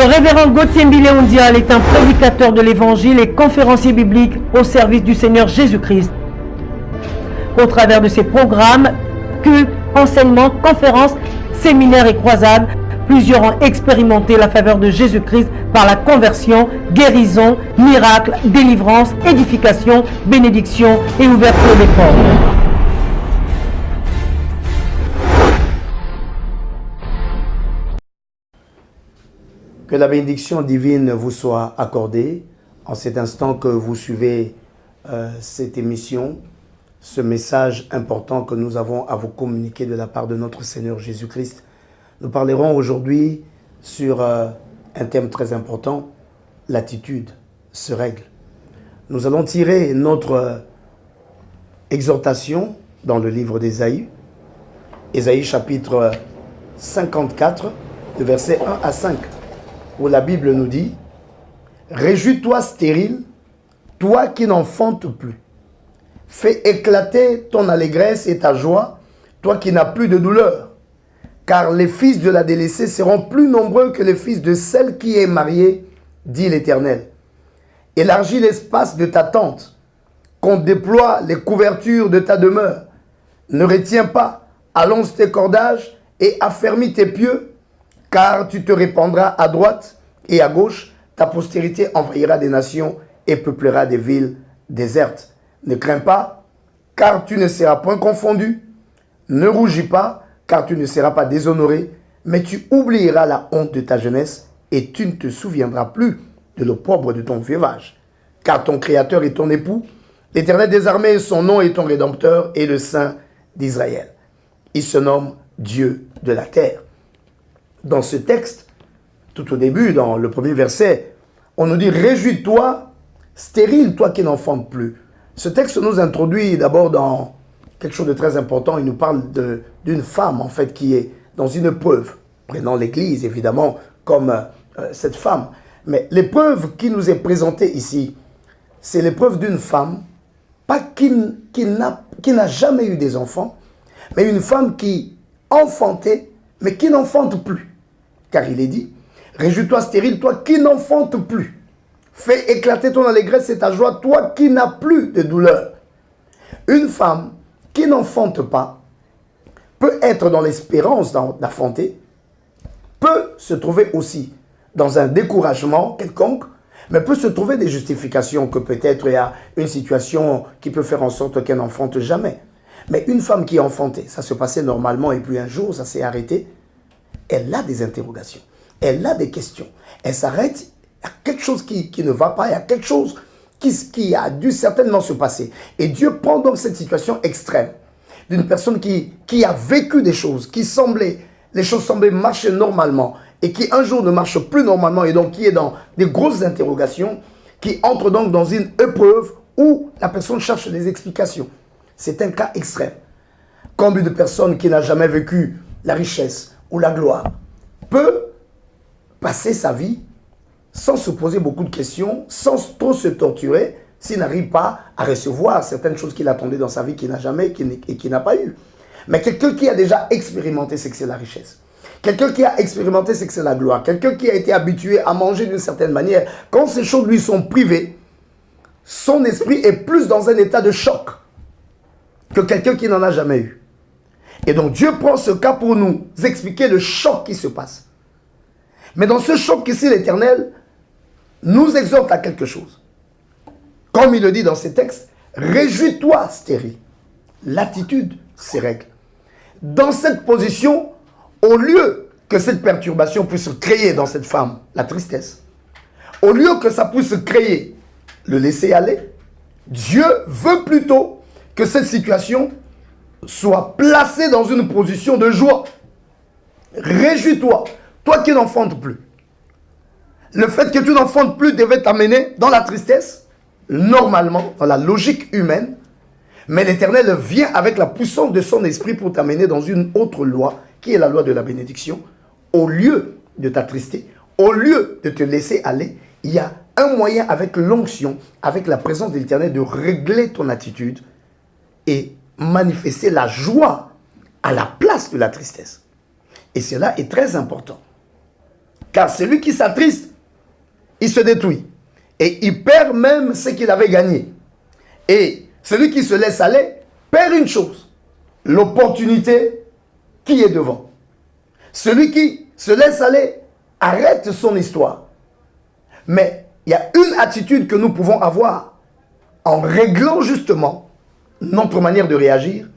révérend Gauthier Mbiléondial est un prédicateur de l'évangile et conférencier biblique au service du Seigneur Jésus-Christ. Au travers de ses programmes, cultes, enseignements, conférences, séminaires et croisades, plusieurs ont expérimenté la faveur de Jésus-Christ par la conversion, guérison, miracle, délivrance, édification, bénédiction et ouverture des portes. Que la bénédiction divine vous soit accordée en cet instant que vous suivez cette émission, ce message important que nous avons à vous communiquer de la part de notre Seigneur Jésus-Christ. Nous parlerons aujourd'hui sur un thème très important, l'attitude se règle. Nous allons tirer notre exhortation dans le livre d'Ésaïe, Ésaïe chapitre 54, le verset 1 à 5. Où la Bible nous dit « Réjouis-toi stérile, toi qui n'enfantes plus. Fais éclater ton allégresse et ta joie, toi qui n'as plus de douleur. Car les fils de la délaissée seront plus nombreux que les fils de celle qui est mariée, dit l'Éternel. Élargis l'espace de ta tente, qu'on déploie les couvertures de ta demeure. Ne retiens pas, allonge tes cordages et affermis tes pieux, car tu te répandras à droite et à gauche, ta postérité envahira des nations et peuplera des villes désertes. Ne crains pas, car tu ne seras point confondu. Ne rougis pas, car tu ne seras pas déshonoré, mais tu oublieras la honte de ta jeunesse et tu ne te souviendras plus de l'opprobre de ton veuvage. Car ton Créateur est ton époux, l'Éternel des armées, son nom est ton Rédempteur et le Saint d'Israël. Il se nomme Dieu de la terre. Dans ce texte, tout au début, dans le premier verset, on nous dit « Réjouis-toi, stérile, toi qui n'enfantes plus ». Ce texte nous introduit d'abord dans quelque chose de très important. Il nous parle d'une femme, en fait, qui est dans une épreuve, prenant l'Église, évidemment, comme cette femme. Mais l'épreuve qui nous est présentée ici, c'est l'épreuve d'une femme, pas qui n'a jamais eu des enfants, mais une femme qui enfantait, mais qui n'enfante plus. Car il est dit, réjouis-toi stérile, toi qui n'enfantes plus. Fais éclater ton allégresse et ta joie, toi qui n'as plus de douleur. Une femme qui n'enfante pas peut être dans l'espérance d'enfanter, peut se trouver aussi dans un découragement quelconque, mais peut se trouver des justifications que peut-être il y a une situation qui peut faire en sorte qu'elle n'enfante jamais. Mais une femme qui est enfantée, ça se passait normalement et puis un jour ça s'est arrêté, elle a des interrogations, elle a des questions. Elle s'arrête, il y a quelque chose qui ne va pas, il y a quelque chose qui a dû certainement se passer. Et Dieu prend donc cette situation extrême d'une personne qui a vécu des choses, les choses semblaient marcher normalement et qui un jour ne marche plus normalement et donc qui est dans des grosses interrogations, qui entre donc dans une épreuve où la personne cherche des explications. C'est un cas extrême. Combien de personnes qui n'ont jamais vécu la richesse ou la gloire peut passer sa vie sans se poser beaucoup de questions, sans trop se torturer, s'il n'arrive pas à recevoir certaines choses qu'il attendait dans sa vie qu'il n'a jamais et qu'il n'a pas eu. Mais quelqu'un qui a déjà expérimenté ce que c'est la richesse, quelqu'un qui a expérimenté ce que c'est la gloire, quelqu'un qui a été habitué à manger d'une certaine manière, quand ces choses lui sont privées, son esprit est plus dans un état de choc que quelqu'un qui n'en a jamais eu. Et donc Dieu prend ce cas pour nous expliquer le choc qui se passe. Mais dans ce choc ici, l'Éternel nous exhorte à quelque chose. Comme il le dit dans ces textes, réjouis-toi stérile. L'attitude se règle. Dans cette position, au lieu que cette perturbation puisse créer dans cette femme la tristesse, au lieu que ça puisse créer le laisser aller, Dieu veut plutôt que cette situation soit placée dans une position de joie. Réjouis-toi, toi qui n'enfantes plus. Le fait que tu n'enfantes plus devait t'amener dans la tristesse, normalement, dans la logique humaine, mais l'Éternel vient avec la puissance de son esprit pour t'amener dans une autre loi, qui est la loi de la bénédiction. Au lieu de t'attrister, au lieu de te laisser aller, il y a un moyen avec l'onction, avec la présence de l'Éternel, de régler ton attitude et manifester la joie à la place de la tristesse. Et cela est très important. Car celui qui s'attriste, il se détruit. Et il perd même ce qu'il avait gagné. Et celui qui se laisse aller perd une chose, l'opportunité qui est devant. Celui qui se laisse aller arrête son histoire. Mais il y a une attitude que nous pouvons avoir en réglant justement notre manière de réagir,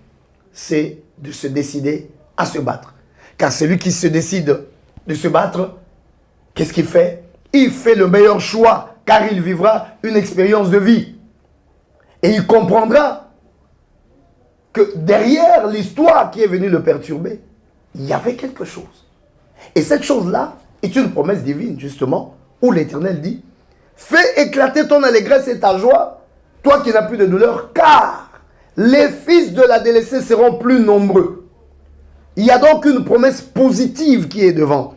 c'est de se décider à se battre. Car celui qui se décide de se battre, qu'est-ce qu'il fait? Il fait le meilleur choix, car il vivra une expérience de vie. Et il comprendra que derrière l'histoire qui est venue le perturber, il y avait quelque chose. Et cette chose-là est une promesse divine, justement, où l'Éternel dit, fais éclater ton allégresse et ta joie, toi qui n'as plus de douleur, car les fils de la délaissée seront plus nombreux. Il y a donc une promesse positive qui est devant.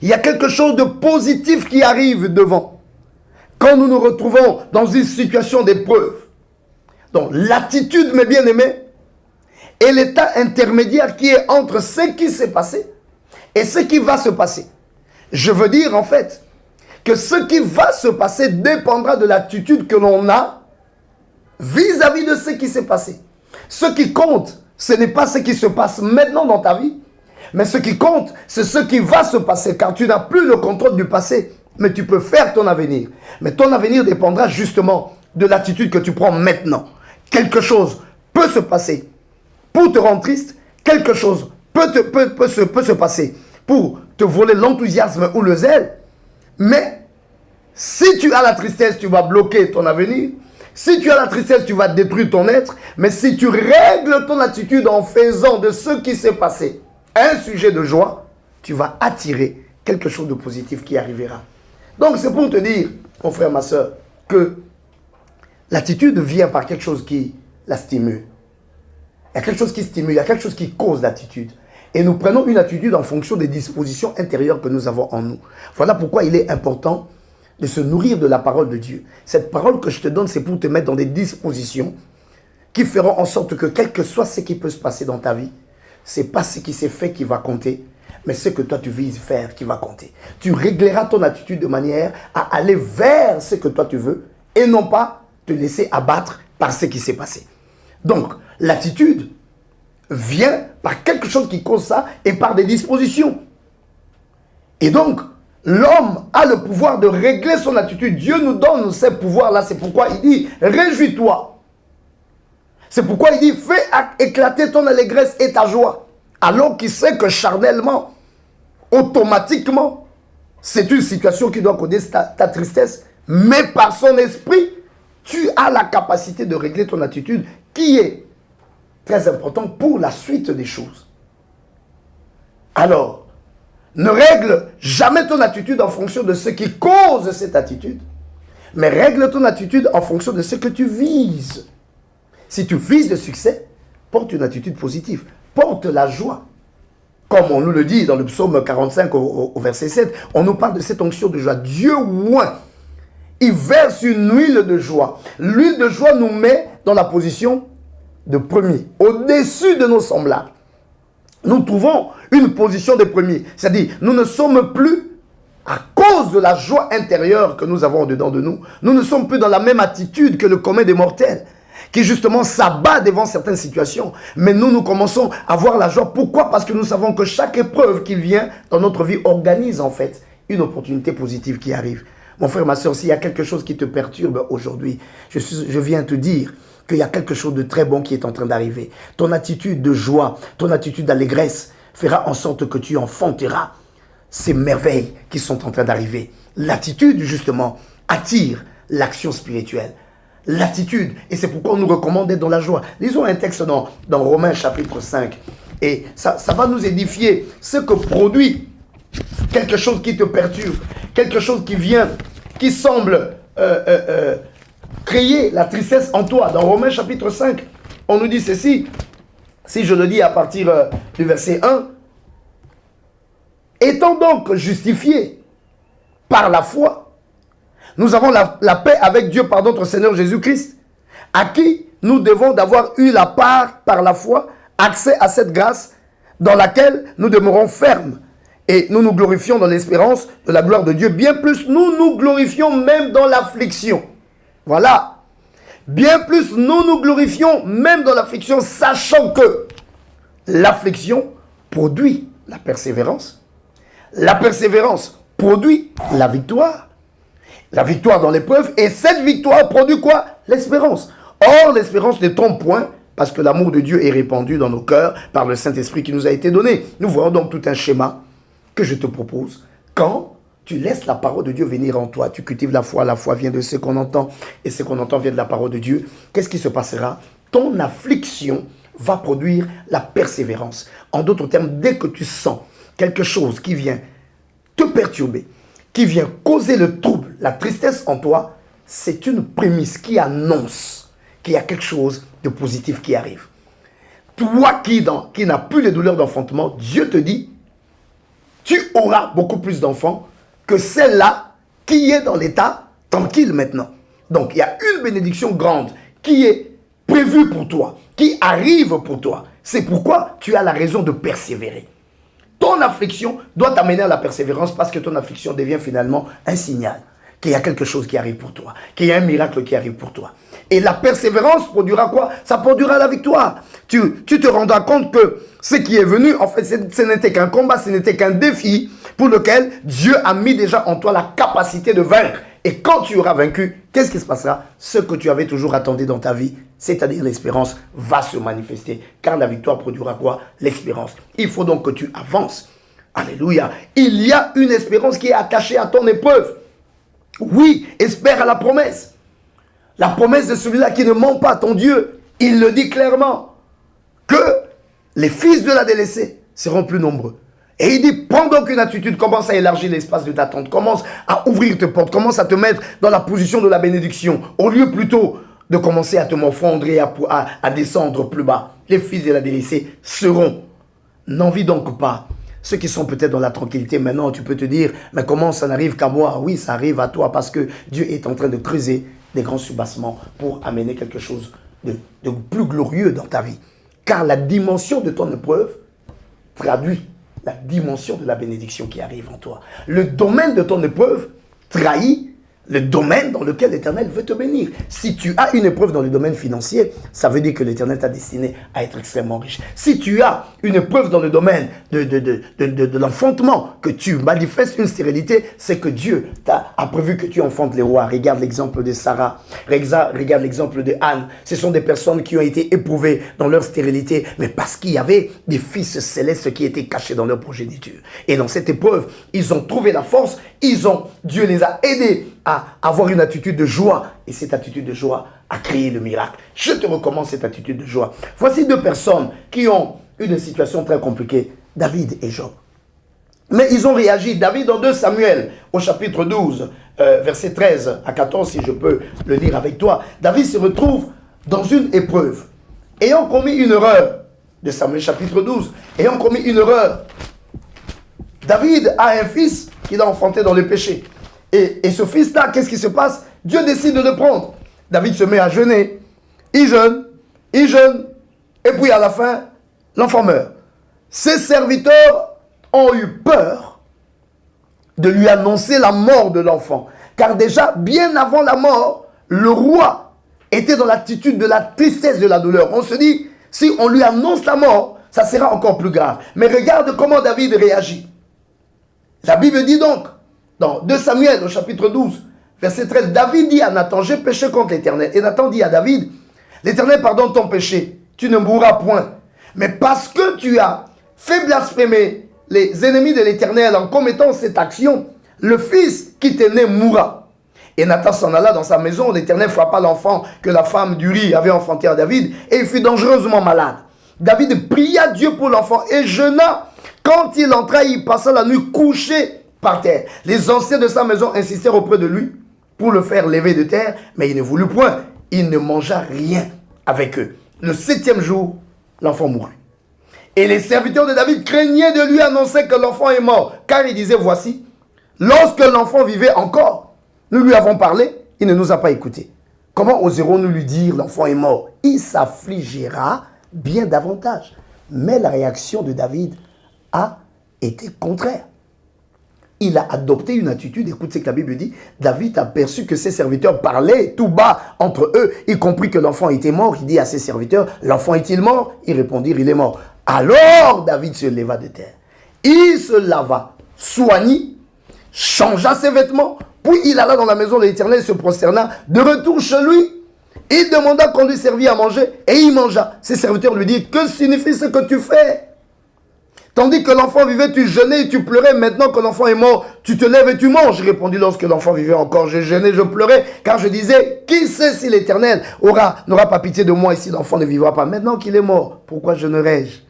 Il y a quelque chose de positif qui arrive devant. Quand nous nous retrouvons dans une situation d'épreuve, donc l'attitude, mes bien-aimés, et l'état intermédiaire qui est entre ce qui s'est passé et ce qui va se passer. Je veux dire en fait que ce qui va se passer dépendra de l'attitude que l'on a vis-à-vis de ce qui s'est passé. Ce qui compte, ce n'est pas ce qui se passe maintenant dans ta vie, mais ce qui compte, c'est ce qui va se passer, car tu n'as plus le contrôle du passé, mais tu peux faire ton avenir. Mais ton avenir dépendra justement de l'attitude que tu prends maintenant. Quelque chose peut se passer pour te rendre triste, quelque chose peut se passer pour te voler l'enthousiasme ou le zèle, mais si tu as la tristesse, tu vas bloquer ton avenir. Si tu as la tristesse, tu vas détruire ton être. Mais si tu règles ton attitude en faisant de ce qui s'est passé un sujet de joie, tu vas attirer quelque chose de positif qui arrivera. Donc c'est pour te dire, mon frère, ma soeur, que l'attitude vient par quelque chose qui la stimule. Il y a quelque chose qui stimule, il y a quelque chose qui cause l'attitude. Et nous prenons une attitude en fonction des dispositions intérieures que nous avons en nous. Voilà pourquoi il est important de se nourrir de la parole de Dieu. Cette parole que je te donne, c'est pour te mettre dans des dispositions qui feront en sorte que quel que soit ce qui peut se passer dans ta vie, ce n'est pas ce qui s'est fait qui va compter, mais ce que toi tu vises faire qui va compter. Tu régleras ton attitude de manière à aller vers ce que toi tu veux et non pas te laisser abattre par ce qui s'est passé. Donc, l'attitude vient par quelque chose qui cause ça et par des dispositions. Et donc, l'homme a le pouvoir de régler son attitude. Dieu nous donne ces pouvoirs-là. C'est pourquoi il dit, réjouis-toi. C'est pourquoi il dit, fais éclater ton allégresse et ta joie. Alors qu'il sait que charnellement, automatiquement, c'est une situation qui doit causer ta tristesse. Mais par son esprit, tu as la capacité de régler ton attitude qui est très important pour la suite des choses. Alors, ne règle jamais ton attitude en fonction de ce qui cause cette attitude, mais règle ton attitude en fonction de ce que tu vises. Si tu vises le succès, porte une attitude positive, porte la joie. Comme on nous le dit dans le psaume 45 au verset 7, on nous parle de cette onction de joie. Dieu oint, il verse une huile de joie. L'huile de joie nous met dans la position de premier, au-dessus de nos semblables. Nous trouvons une position de premier. C'est-à-dire, nous ne sommes plus, à cause de la joie intérieure que nous avons au-dedans de nous, nous ne sommes plus dans la même attitude que le commun des mortels, qui justement s'abat devant certaines situations. Mais nous commençons à voir la joie. Pourquoi? Parce que nous savons que chaque épreuve qui vient dans notre vie organise en fait une opportunité positive qui arrive. Mon frère, ma soeur, s'il y a quelque chose qui te perturbe aujourd'hui, je viens te dire qu'il y a quelque chose de très bon qui est en train d'arriver. Ton attitude de joie, ton attitude d'allégresse fera en sorte que tu enfanteras ces merveilles qui sont en train d'arriver. L'attitude, justement, attire l'action spirituelle. L'attitude, et c'est pourquoi on nous recommande d'être dans la joie. Lisons un texte dans Romains chapitre 5, et ça va nous édifier ce que produit quelque chose qui te perturbe, quelque chose qui vient, qui semble créer la tristesse en toi. Dans Romains chapitre 5, on nous dit ceci, si je le dis à partir du verset 1, « Étant donc justifiés par la foi, nous avons la paix avec Dieu par notre Seigneur Jésus-Christ, à qui nous devons d'avoir eu la part par la foi, accès à cette grâce dans laquelle nous demeurons fermes Et nous nous glorifions dans l'espérance de la gloire de Dieu. Bien plus, nous nous glorifions même dans l'affliction. Voilà. Bien plus, nous nous glorifions même dans l'affliction, sachant que l'affliction produit la persévérance. La persévérance produit la victoire. La victoire dans l'épreuve. Et cette victoire produit quoi? L'espérance. Or, l'espérance ne trompe point, parce que l'amour de Dieu est répandu dans nos cœurs par le Saint-Esprit qui nous a été donné. Nous voyons donc tout un schéma que je te propose. Quand tu laisses la parole de Dieu venir en toi, tu cultives la foi vient de ce qu'on entend, et ce qu'on entend vient de la parole de Dieu, qu'est-ce qui se passera? Ton affliction va produire la persévérance. En d'autres termes, dès que tu sens quelque chose qui vient te perturber, qui vient causer le trouble, la tristesse en toi, c'est une prémisse qui annonce qu'il y a quelque chose de positif qui arrive. Toi qui n'as plus les douleurs d'enfantement, Dieu te dit, tu auras beaucoup plus d'enfants que celle-là qui est dans l'état tranquille maintenant. Donc, il y a une bénédiction grande qui est prévue pour toi, qui arrive pour toi. C'est pourquoi tu as la raison de persévérer. Ton affliction doit t'amener à la persévérance parce que ton affliction devient finalement un signal qu'il y a quelque chose qui arrive pour toi, qu'il y a un miracle qui arrive pour toi. Et la persévérance produira quoi? Ça produira la victoire. Tu te rendras compte que ce qui est venu, en fait, ce n'était qu'un combat, ce n'était qu'un défi pour lequel Dieu a mis déjà en toi la capacité de vaincre. Et quand tu auras vaincu, qu'est-ce qui se passera? Ce que tu avais toujours attendu dans ta vie, c'est-à-dire l'espérance, va se manifester. Car la victoire produira quoi? L'espérance. Il faut donc que tu avances. Alléluia. Il y a une espérance qui est attachée à ton épreuve. Oui, espère à la promesse. La promesse de celui-là qui ne ment pas, ton Dieu, il le dit clairement, que les fils de la délaissée seront plus nombreux. Et il dit, prends donc une attitude, commence à élargir l'espace de ta tente, commence à ouvrir tes portes, commence à te mettre dans la position de la bénédiction, au lieu plutôt de commencer à te morfondre et à descendre plus bas. Les fils de la délaissée seront. N'envie donc pas. Ceux qui sont peut-être dans la tranquillité, maintenant tu peux te dire, mais comment ça n'arrive qu'à moi? Oui, ça arrive à toi parce que Dieu est en train de creuser des grands subassements pour amener quelque chose de plus glorieux dans ta vie. Car la dimension de ton épreuve traduit la dimension de la bénédiction qui arrive en toi. Le domaine de ton épreuve trahit le domaine dans lequel l'Éternel veut te bénir. Si tu as une épreuve dans le domaine financier, ça veut dire que l'Éternel t'a destiné à être extrêmement riche. Si tu as une épreuve dans le domaine de l'enfantement, que tu manifestes une stérilité, c'est que Dieu a prévu que tu enfantes les rois. Regarde l'exemple de Sarah, regarde l'exemple de Anne. Ce sont des personnes qui ont été éprouvées dans leur stérilité, mais parce qu'il y avait des fils célestes qui étaient cachés dans leur progéniture. Et dans cette épreuve, ils ont trouvé la force, Dieu les a aidés à avoir une attitude de joie. Et cette attitude de joie a créé le miracle. Je te recommande cette attitude de joie. Voici deux personnes qui ont eu une situation très compliquée. David et Job. Mais ils ont réagi. David dans 2 Samuel, au chapitre 12, verset 13 à 14, si je peux le lire avec toi. David se retrouve dans une épreuve. Ayant commis une erreur, de Samuel chapitre 12, ayant commis une erreur, David a un fils qu'il a enfanté dans le péché. Et ce fils-là, qu'est-ce qui se passe? Dieu décide de le prendre. David se met à jeûner. Il jeûne. Et puis à la fin, l'enfant meurt. Ses serviteurs ont eu peur de lui annoncer la mort de l'enfant. Car déjà, bien avant la mort, le roi était dans l'attitude de la tristesse, de la douleur. On se dit, si on lui annonce la mort, ça sera encore plus grave. Mais regarde comment David réagit. La Bible dit donc, dans 2 Samuel, au chapitre 12, verset 13, David dit à Nathan, j'ai péché contre l'Éternel. Et Nathan dit à David, l'Éternel pardonne ton péché, tu ne mourras point. Mais parce que tu as fait blasphémer les ennemis de l'Éternel en commettant cette action, le fils qui t'est né mourra. Et Nathan s'en alla dans sa maison, l'Éternel frappa l'enfant que la femme d'Uri avait enfanté à David, et il fut dangereusement malade. David pria Dieu pour l'enfant et jeûna. Quand il entra, il passa la nuit couché par terre. Les anciens de sa maison insistèrent auprès de lui pour le faire lever de terre, mais il ne voulut point. Il ne mangea rien avec eux. Le 7e jour, l'enfant mourut. Et les serviteurs de David craignaient de lui annoncer que l'enfant est mort, car ils disaient, voici, lorsque l'enfant vivait encore, nous lui avons parlé, il ne nous a pas écoutés. Comment oserons-nous lui dire, l'enfant est mort? Il s'affligira bien davantage. Mais la réaction de David a été contraire. il a adopté une attitude. Écoute ce que la Bible dit. David a perçu que ses serviteurs parlaient tout bas entre eux, y compris que l'enfant était mort. Il dit à ses serviteurs, l'enfant est-il mort? Ils répondirent, il est mort. Alors David se leva de terre. Il se lava, soignit, changea ses vêtements, puis il alla dans la maison de l'Éternel et se prosterna. De retour chez lui, il demanda qu'on lui servit à manger et il mangea. Ses serviteurs lui dirent, que signifie ce que tu fais? Tandis que l'enfant vivait, tu jeûnais et tu pleurais. Maintenant que l'enfant est mort, tu te lèves et tu manges. Répondit, lorsque l'enfant vivait encore, je jeûnais, je pleurais, car je disais, qui sait si l'Éternel n'aura pas pitié de moi et si l'enfant ne vivra pas? Maintenant qu'il est mort, pourquoi jeûnerais-je?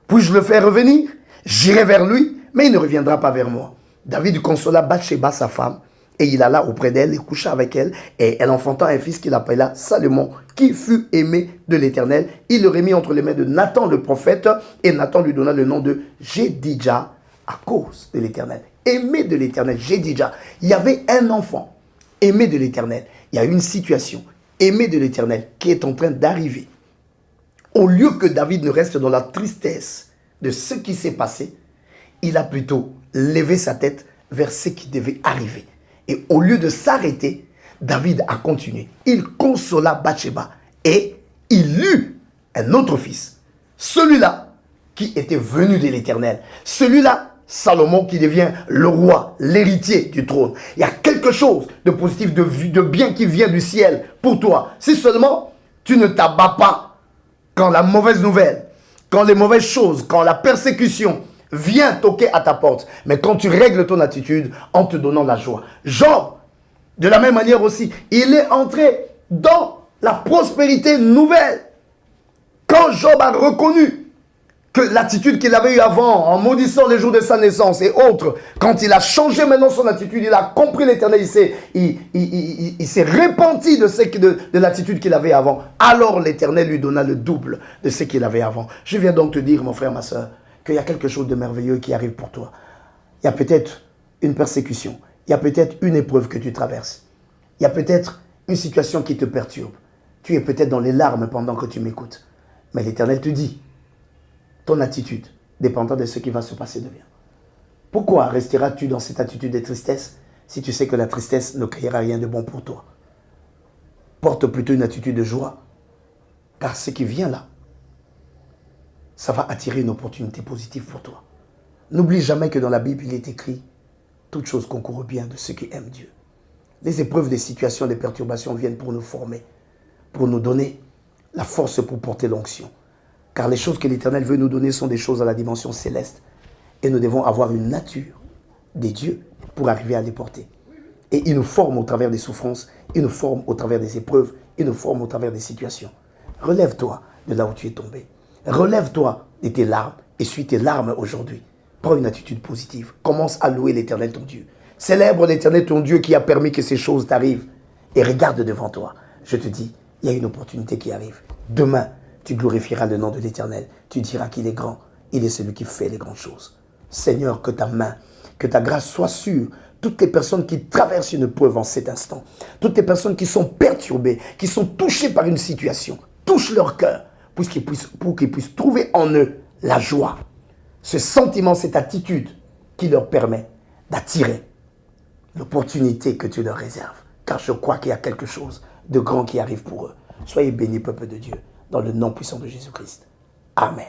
Puis-je le faire revenir? J'irai vers lui, mais il ne reviendra pas vers moi. David consola Bathsheba, sa femme, et il alla auprès d'elle et coucha avec elle. Et elle enfanta un fils qu'il appela Salomon, qui fut aimé de l'Éternel. Il le remit entre les mains de Nathan le prophète, et Nathan lui donna le nom de Jédidja à cause de l'Éternel. Aimé de l'Éternel, Jédidja. Il y avait un enfant aimé de l'Éternel. Il y a une situation aimé de l'Éternel qui est en train d'arriver. Au lieu que David ne reste dans la tristesse de ce qui s'est passé, il a plutôt levé sa tête vers ce qui devait arriver. Et au lieu de s'arrêter, David a continué. Il consola Bathsheba et il eut un autre fils. Celui-là qui était venu de l'Éternel. Celui-là, Salomon, qui devient le roi, l'héritier du trône. Il y a quelque chose de positif, de bien qui vient du ciel pour toi. Si seulement tu ne t'abats pas quand la mauvaise nouvelle, quand les mauvaises choses, quand la persécution vient toquer à ta porte. Mais quand tu règles ton attitude en te donnant la joie. Job, de la même manière aussi, il est entré dans la prospérité nouvelle. Quand Job a reconnu que l'attitude qu'il avait eue avant, en maudissant les jours de sa naissance et autres, quand il a changé maintenant son attitude, il a compris l'Éternel, il s'est repenti de l'attitude qu'il avait avant. Alors l'Éternel lui donna le double de ce qu'il avait avant. Je viens donc te dire, mon frère, ma soeur, qu'il y a quelque chose de merveilleux qui arrive pour toi. Il y a peut-être une persécution. Il y a peut-être une épreuve que tu traverses. Il y a peut-être une situation qui te perturbe. Tu es peut-être dans les larmes pendant que tu m'écoutes. Mais l'Éternel te dit, ton attitude, dépendant de ce qui va se passer demain. Pourquoi resteras-tu dans cette attitude de tristesse si tu sais que la tristesse ne créera rien de bon pour toi? Porte plutôt une attitude de joie, car ce qui vient là, ça va attirer une opportunité positive pour toi. N'oublie jamais que dans la Bible, il est écrit « Toute chose concourt au bien de ceux qui aiment Dieu ». Les épreuves, les situations, les perturbations viennent pour nous former, pour nous donner la force pour porter l'onction. Car les choses que l'Éternel veut nous donner sont des choses à la dimension céleste. Et nous devons avoir une nature des dieux pour arriver à les porter. Et il nous forme au travers des souffrances, il nous forme au travers des épreuves, il nous forme au travers des situations. Relève-toi de là où tu es tombé. Relève-toi de tes larmes, essuie tes larmes aujourd'hui. Prends une attitude positive. Commence à louer l'Éternel ton Dieu. Célèbre l'Éternel ton Dieu qui a permis que ces choses t'arrivent. Et regarde devant toi. Je te dis, il y a une opportunité qui arrive. Demain, tu glorifieras le nom de l'Éternel. Tu diras qu'il est grand. Il est celui qui fait les grandes choses. Seigneur, que ta main, que ta grâce soit sur toutes les personnes qui traversent une épreuve en cet instant. Toutes les personnes qui sont perturbées, qui sont touchées par une situation. Touche leur cœur pour qu'ils puissent trouver en eux la joie. Ce sentiment, cette attitude qui leur permet d'attirer l'opportunité que tu leur réserves. Car je crois qu'il y a quelque chose de grand qui arrive pour eux. Soyez bénis, peuple de Dieu, dans le nom puissant de Jésus-Christ. Amen.